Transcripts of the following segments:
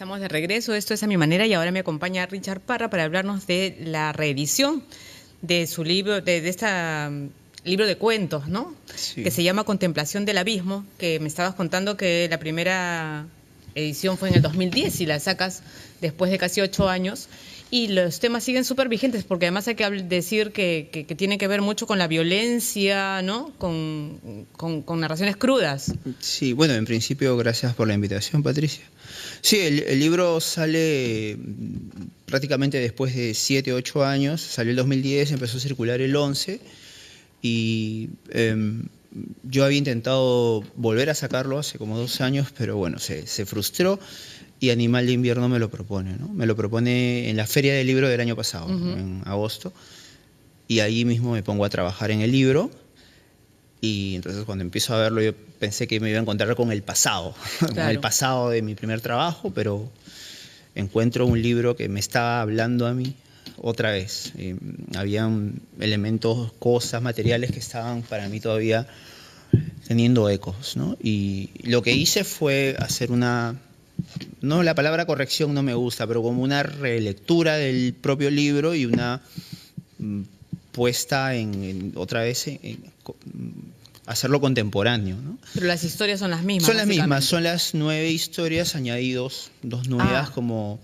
Estamos de regreso, esto es A Mi Manera, y ahora me acompaña Richard Parra para hablarnos de la reedición de su libro, de este libro de cuentos, ¿no? Sí. Que se llama Contemplación del Abismo, que me estabas contando que la primera edición fue en el 2010 y la sacas después de casi 8 años. Y los temas siguen súper vigentes, porque además hay que decir que tiene que ver mucho con la violencia, ¿no? Con narraciones crudas. Sí, bueno, en principio, gracias por la invitación, Patricia. Sí, el libro sale prácticamente después de 7, 8 años. Salió el 2010, empezó a circular el 11. Y yo había intentado volver a sacarlo hace como 2 años, pero bueno, se frustró. Y Animal de Invierno me lo propone, ¿no? Me lo propone en la Feria del Libro del año pasado, ¿no? En agosto. Y ahí mismo me pongo a trabajar en el libro. Y entonces cuando empiezo a verlo, yo pensé que me iba a encontrar con el pasado, Claro. con el pasado de mi primer trabajo, pero encuentro un libro que me estaba hablando a mí otra vez. Habían elementos, cosas, materiales que estaban para mí todavía teniendo ecos, ¿no? Y lo que hice fue hacer una... No, la palabra corrección no me gusta, pero como una relectura del propio libro y una puesta otra vez hacerlo contemporáneo, ¿no? Pero las historias son las mismas. Son las mismas, son las 9 historias, añadidos 2 nuevas como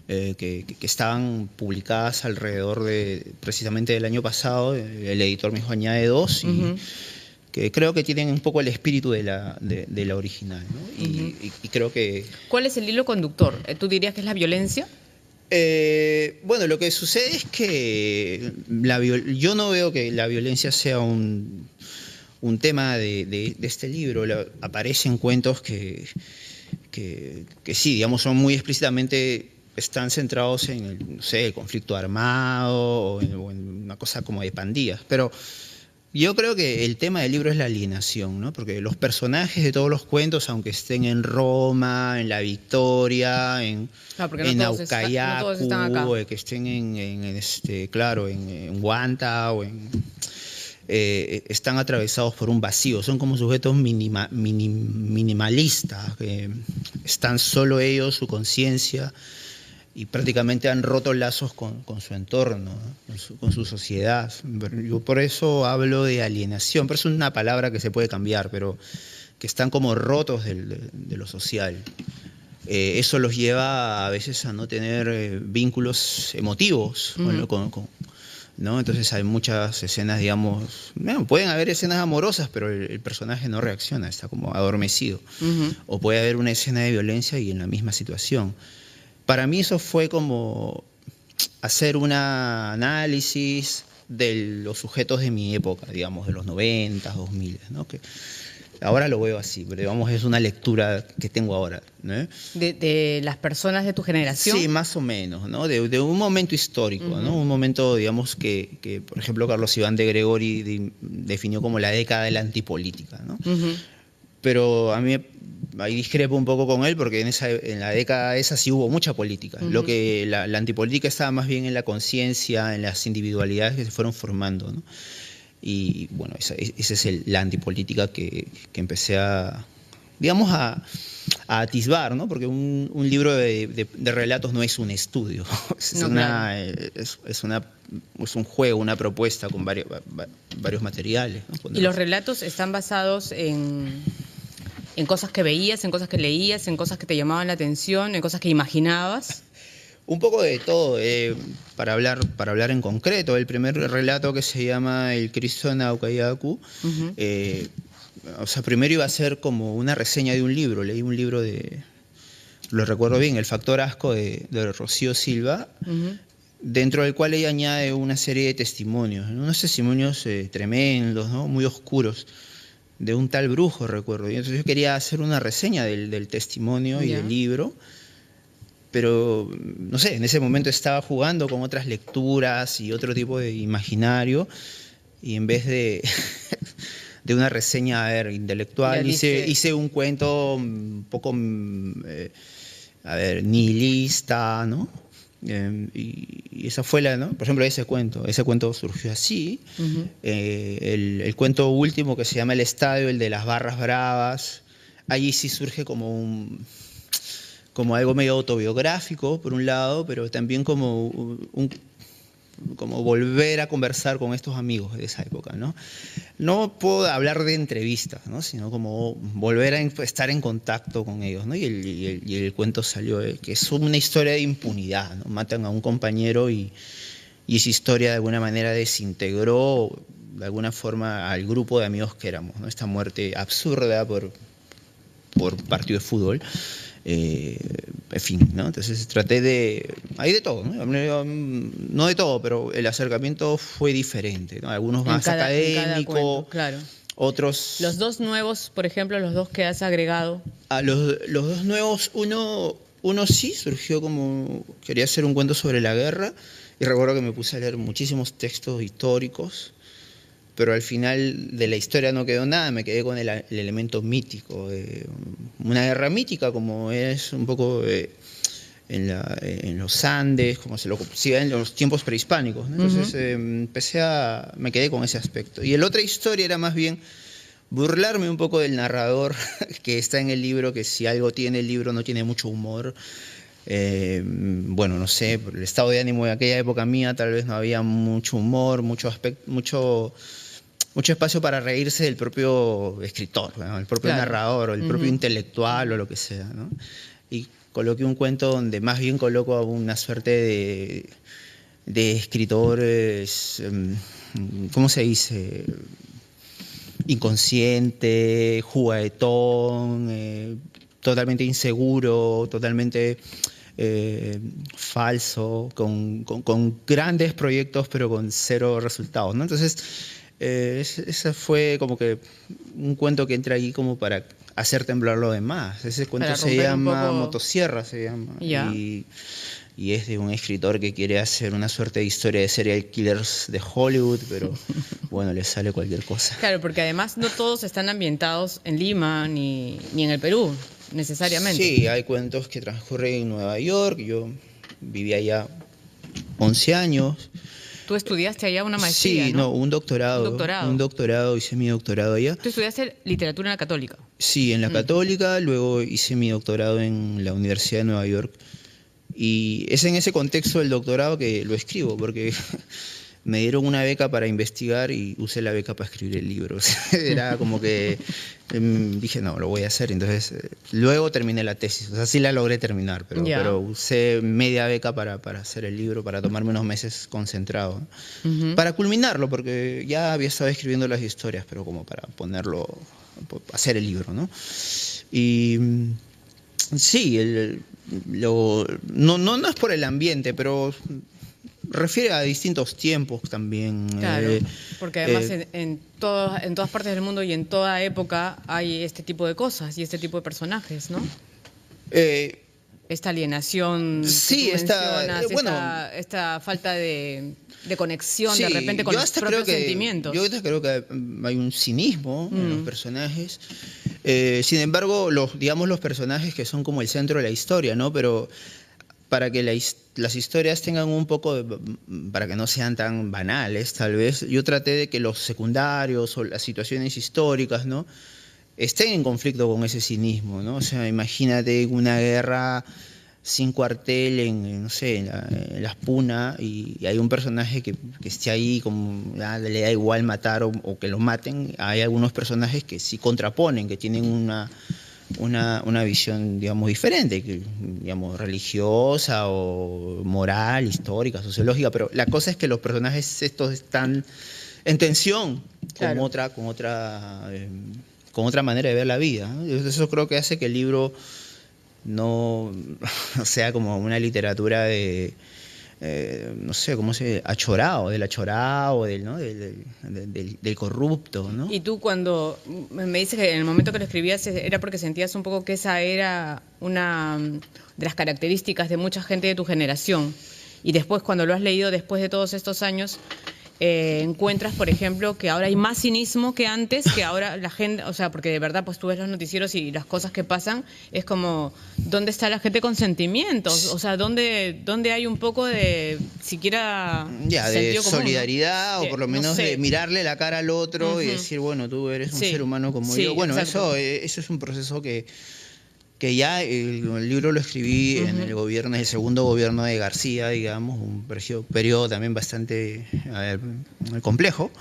que estaban publicadas alrededor de precisamente del año pasado. El editor me dijo añade 2 y que creo que tienen un poco el espíritu de la original, ¿no? Y creo que... ¿Cuál es el hilo conductor? ¿Tú dirías que es la violencia? Bueno, lo que sucede es que yo no veo que la violencia sea un tema de este libro. Aparecen cuentos que sí, digamos, son muy explícitamente, están centrados en el, no sé, el conflicto armado o en una cosa como de pandillas, pero yo creo que el tema del libro es la alienación, ¿no? Porque los personajes de todos los cuentos, aunque estén en Roma, en La Victoria, en Aucayacu, que estén en Huanta o están atravesados por un vacío, son como sujetos minimalistas, que están solo ellos, su conciencia, y prácticamente han roto lazos con su entorno, ¿no? con su sociedad. Yo por eso hablo de alienación, pero es una palabra que se puede cambiar, pero que están como rotos de lo social. Eso los lleva a veces a no tener vínculos emotivos ¿no? Entonces hay muchas escenas, digamos, bueno, pueden haber escenas amorosas, pero el personaje no reacciona, está como adormecido. O puede haber una escena de violencia y en la misma situación. Para mí eso fue como hacer un análisis de los sujetos de mi época, digamos, de los 90, 2000, ¿no? Que ahora lo veo así, pero digamos es una lectura que tengo ahora, ¿no? ¿De las personas de tu generación? Sí, más o menos, ¿no? De un momento histórico, ¿no? Un momento, digamos, que por ejemplo, Carlos Iván de Gregori definió como la década de la antipolítica, ¿no? Pero a mí ahí discrepo un poco con él, porque en la década esa sí hubo mucha política. Lo que la antipolítica estaba más bien en la conciencia, en las individualidades que se fueron formando, ¿no? Y bueno, esa es la antipolítica que empecé a, digamos, a atisbar, ¿no? Porque un libro de relatos no es un estudio, es un juego, una propuesta con varios materiales, ¿no? ¿Y los relatos están basados en cosas que veías, en cosas que leías, en cosas que te llamaban la atención, en cosas que imaginabas? Un poco de todo, para hablar en concreto. El primer relato, que se llama El Cristo en Aucayacu, o sea, primero iba a ser como una reseña de un libro. Leí un libro lo recuerdo bien, El Factor Asco de Rocío Silva, dentro del cual ella añade una serie de testimonios, ¿no? Unos testimonios tremendos, ¿no? Muy oscuros, de un tal brujo, recuerdo. Y entonces yo quería hacer una reseña del testimonio y del libro, pero no sé, en ese momento estaba jugando con otras lecturas y otro tipo de imaginario, y en vez de una reseña, intelectual, hice un cuento un poco, nihilista, ¿no? Y esa fue ¿no? Por ejemplo, ese cuento surgió así. El cuento último, que se llama El Estadio, el de las barras bravas, allí sí surge como como algo medio autobiográfico, por un lado, pero también como volver a conversar con estos amigos de esa época, ¿no? No puedo hablar de entrevistas, ¿no? Sino como volver a estar en contacto con ellos, ¿no? Y el cuento salió que es una historia de impunidad, ¿no? Matan a un compañero y esa historia de alguna manera desintegró de alguna forma al grupo de amigos que éramos, ¿no? Esta muerte absurda por partido de fútbol. En fin, ¿no? Entonces traté de... Hay de todo, ¿no? No de todo, pero el acercamiento fue diferente, ¿no? Algunos más académicos, claro. Otros... Los dos nuevos, por ejemplo, los dos que has agregado. Los dos nuevos, uno sí surgió como... Quería hacer un cuento sobre la guerra y recuerdo que me puse a leer muchísimos textos históricos, pero al final de la historia no quedó nada, me quedé con el elemento mítico, una guerra mítica como es un poco en los Andes, como se lo conocía en los tiempos prehispánicos, ¿no? Entonces me quedé con ese aspecto. Y la otra historia era más bien burlarme un poco del narrador que está en el libro, que si algo tiene el libro no tiene mucho humor. Bueno, no sé, por el estado de ánimo de aquella época mía tal vez no había mucho humor, mucho espacio para reírse del propio escritor, ¿no? El propio narrador, o el propio intelectual o lo que sea, ¿no? Y coloqué un cuento donde más bien coloco a una suerte de escritores, ¿cómo se dice? Inconsciente, juguetón, totalmente inseguro, totalmente falso, con grandes proyectos pero con cero resultados, ¿no? Entonces, ese fue como que un cuento que entra ahí como para hacer temblar lo demás. Ese cuento se llama Motosierra, se llama. Y es de un escritor que quiere hacer una suerte de historia de serial killers de Hollywood, pero bueno, le sale cualquier cosa. Claro, porque además no todos están ambientados en Lima ni en el Perú, necesariamente. Sí, hay cuentos que transcurren en Nueva York. Yo viví allá 11 años. ¿Tú estudiaste allá una maestría? Sí, no, un doctorado. Un doctorado, hice mi doctorado allá. ¿Tú estudiaste literatura en la Católica? Sí, en la Católica, luego hice mi doctorado en la Universidad de Nueva York. Y es en ese contexto del doctorado que lo escribo, porque me dieron una beca para investigar y usé la beca para escribir el libro. Era como que dije, no, lo voy a hacer. Entonces, luego terminé la tesis. O sea, sí la logré terminar, pero usé media beca para hacer el libro, para tomarme unos meses concentrado, ¿no? Para culminarlo, porque ya había estado escribiendo las historias, pero como para ponerlo, hacer el libro, ¿no? Y sí, no es por el ambiente, pero refiere a distintos tiempos también. Claro, porque además en todas partes del mundo y en toda época hay este tipo de cosas y este tipo de personajes, ¿no? Esta alienación, sí, esta falta de conexión, sí, de repente con los propios sentimientos. Yo creo que hay un cinismo en los personajes. Sin embargo, los personajes que son como el centro de la historia, ¿no? Pero para que las historias tengan un poco para que no sean tan banales, tal vez, yo traté de que los secundarios o las situaciones históricas, ¿no?, estén en conflicto con ese cinismo, ¿no? O sea, imagínate una guerra sin cuartel en Las Punas y hay un personaje que esté ahí, como le da igual matar o que lo maten. Hay algunos personajes que sí contraponen, que tienen una visión, digamos, diferente, digamos, religiosa o moral, histórica, sociológica, pero la cosa es que los personajes estos están en tensión con otra manera de ver la vida, ¿no? Eso creo que hace que el libro no sea como una literatura de no sé cómo se achorado, del achorado, del corrupto, ¿no? Y tú, cuando me dices que en el momento que lo escribías era porque sentías un poco que esa era una de las características de mucha gente de tu generación, y después, cuando lo has leído después de todos estos años, encuentras, por ejemplo, que ahora hay más cinismo que antes, que ahora la gente, o sea, porque de verdad, pues tú ves los noticieros y las cosas que pasan, es como, ¿dónde está la gente con sentimientos? O sea, ¿dónde hay un poco de, siquiera, de solidaridad, común, ¿no? O por lo menos de mirarle la cara al otro y decir, bueno, tú eres un ser humano como yo. Bueno, eso es un proceso que que ya el libro lo escribí en el gobierno, en el segundo gobierno de García, digamos, un periodo también bastante complejo.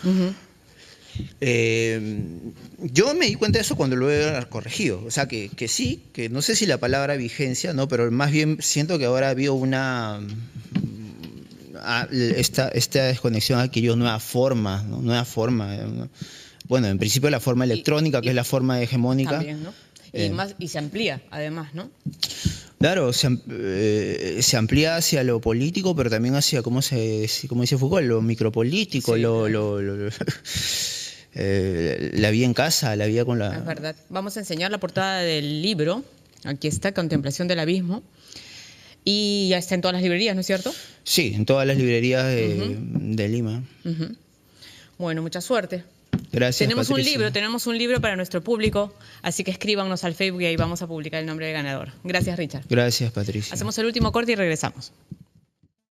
Yo me di cuenta de eso cuando lo he corregido, o sea que sí, que no sé si la palabra vigencia, no, pero más bien siento que ahora ha habido esta desconexión adquirió nueva forma, ¿no? Nueva forma, ¿no? Bueno, en principio la forma electrónica, que es la forma hegemónica. También, ¿no? Y se amplía, además, ¿no? Claro, se amplía hacia lo político, pero también hacia, como dice Foucault, lo micropolítico, Sí, la vida en casa, la vida con la... Es verdad. Vamos a enseñar la portada del libro. Aquí está, Contemplación del Abismo. Y ya está en todas las librerías, ¿no es cierto? Sí, en todas las librerías de Lima. Bueno, mucha suerte. Gracias, Tenemos Patricia. un libro para nuestro público, así que escríbanos al Facebook y ahí vamos a publicar el nombre del ganador. Gracias, Richard. Gracias, Patricia. Hacemos el último corte y regresamos.